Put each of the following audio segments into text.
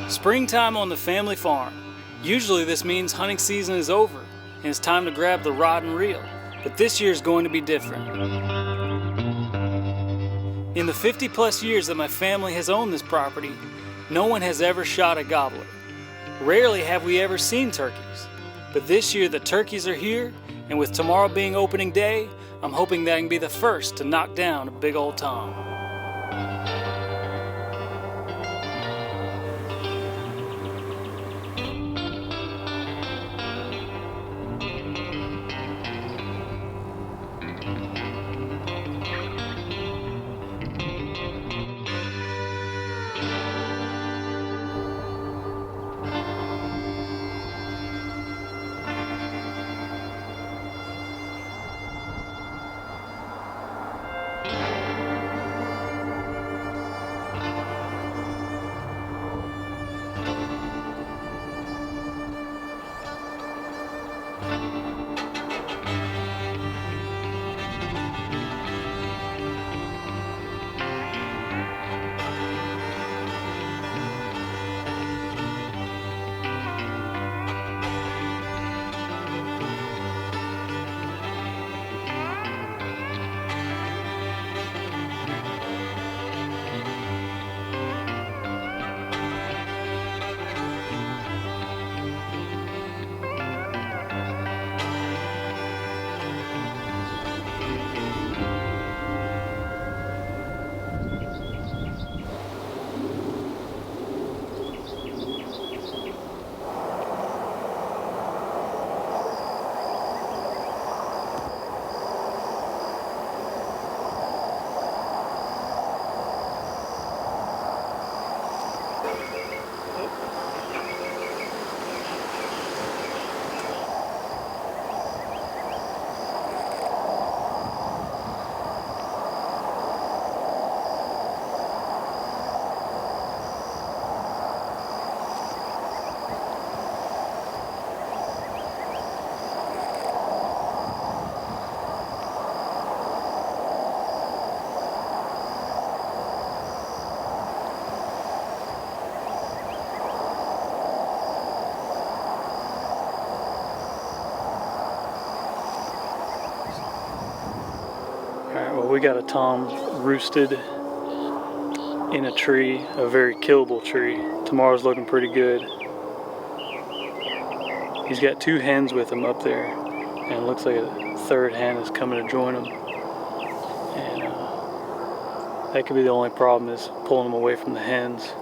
Springtime on the family farm. Usually this means hunting season is over and it's time to grab the rod and reel, but this year is going to be different. In the 50 plus years that my family has owned this property, no one has ever shot a gobbler. Rarely have we ever seen turkeys, but this year the turkeys are here, and with tomorrow being opening day, I'm hoping that I can be the first to knock down a big old tom. Alright, well, we got a tom roosted in a tree, a very killable tree. Tomorrow's looking pretty good. He's got two hens with him up there, and it looks like a third hen is coming to join him. And that could be the only problem, is pulling them away from the hens.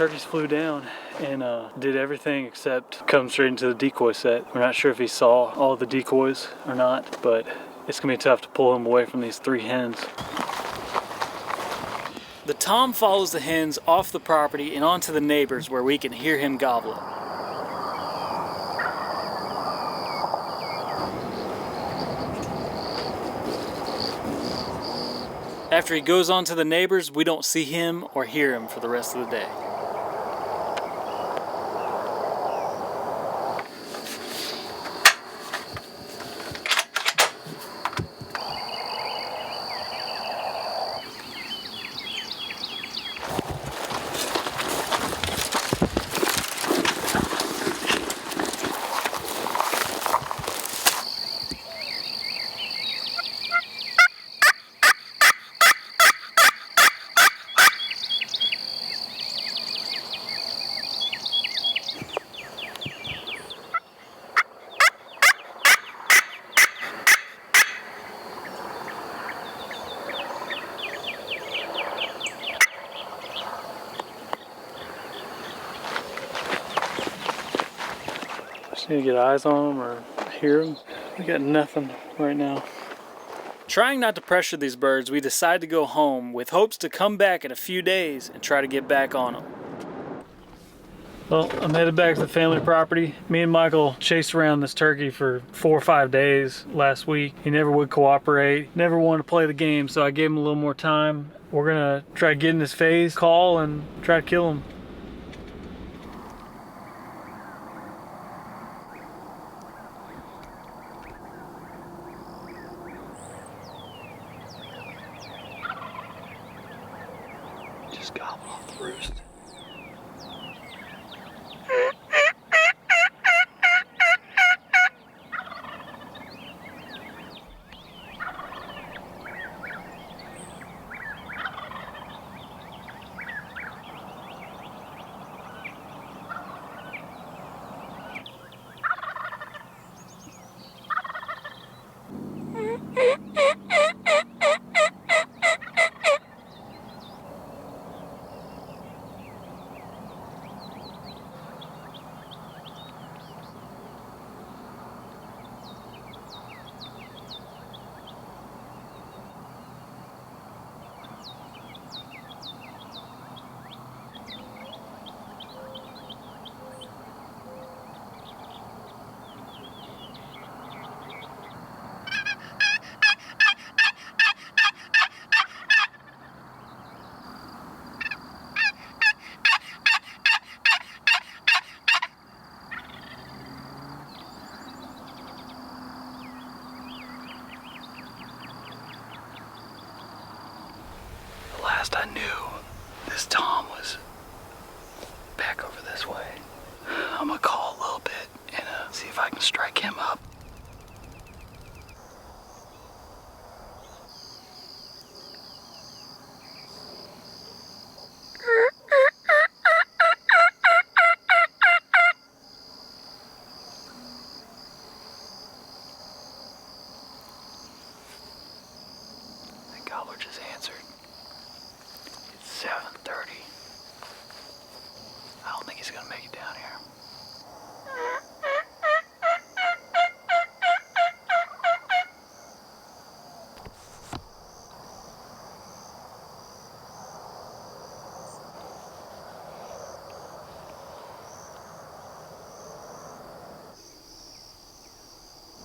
turkeys flew down and did everything except come straight into the decoy set. We're not sure if he saw all the decoys or not, but it's gonna be tough to pull him away from these 3 hens. The tom follows the hens off the property and onto the neighbors where we can hear him gobbling. After he goes on to the neighbors, we don't see him or hear him for the rest of the day. Just need to get eyes on them or hear them. We got nothing right now. Trying not to pressure these birds, we decide to go home with hopes to come back in a few days and try to get back on them. Well, I'm headed back to the family property. Me and Michael chased around this turkey for 4 or 5 days last week. He never would cooperate, never wanted to play the game, so I gave him a little more time. We're gonna try to get in his face, call, and try to kill him. Just gobble off the roost. Last I knew, this tom was back over this way. I'm gonna call a little bit and see if I can strike him up. That gobbler just answered. 7:30. I don't think he's gonna make it down here.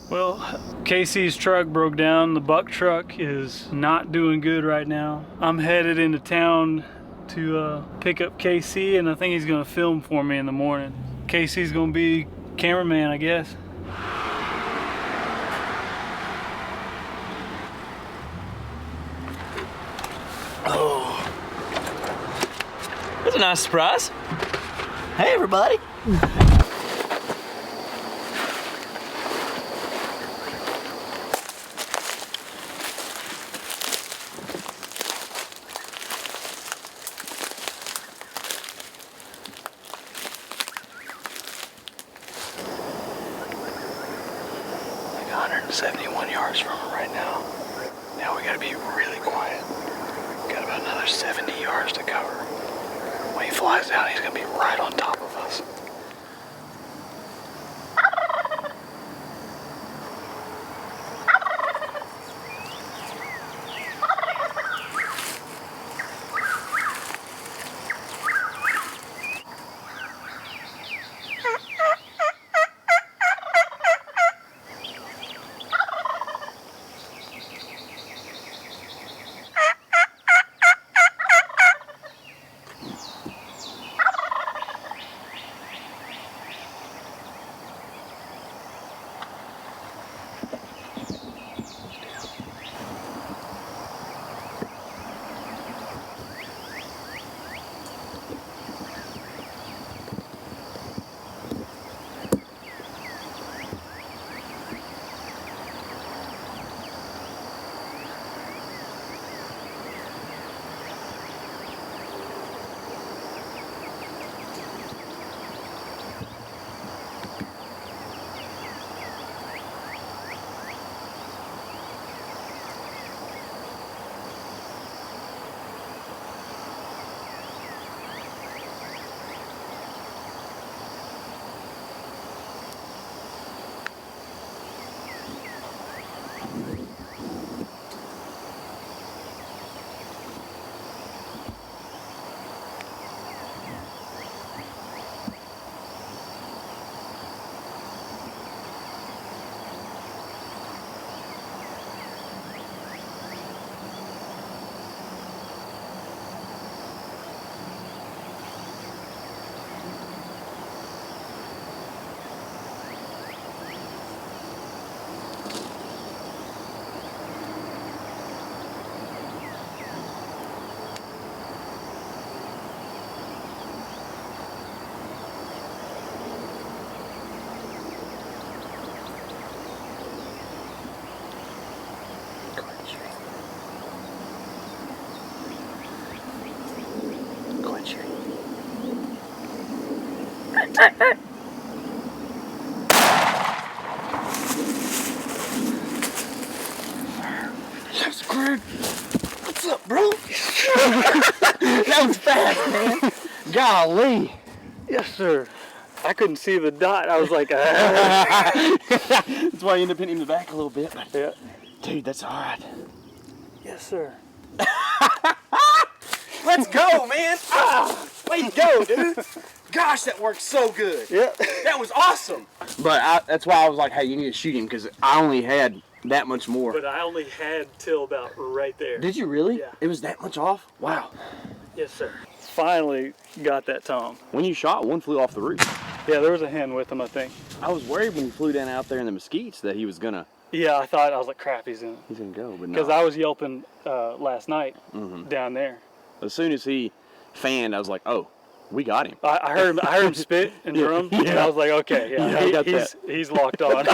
Well, Casey's truck broke down. The buck truck is not doing good right now. I'm headed into town to pick up KC, and I think he's gonna film for me in the morning. Casey's gonna be cameraman, I guess. Oh, that's a nice surprise. Hey, everybody. Like 171 yards from him right now. Now we gotta be really quiet. Got about another 70 yards to cover. When he flies down, he's gonna be right on top of us. That's great. What's up, bro? That was fast, man. Golly. Yes, sir. I couldn't see the dot. I was like, That's why you end up hitting him in the back a little bit. But yeah. dude, that's all right. Yes, sir. Let's go, man. Way to go, dude. Gosh, that worked so good. Yeah. That was awesome. But that's why I was like, hey, you need to shoot him because I only had that much more. But I only had till about right there. Did you really? Yeah. It was that much off? Wow. Yes, sir. Finally got that tom. When you shot, one flew off the roof. Yeah, there was a hen with him, I think. I was worried when he flew down out there in the mesquites that he was gonna. Yeah, I was like, crap, he's gonna go, but no. Because I was yelping last night down there. As soon as he fanned, I was like, oh, we got him. I heard him spit and drum, and I was like, okay, he's locked on.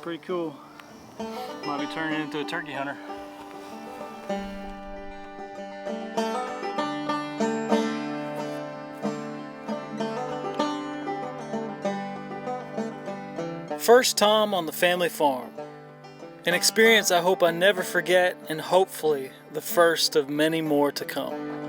Pretty cool. Might be turning into a turkey hunter. First tom on the family farm. An experience I hope I never forget, and hopefully the first of many more to come.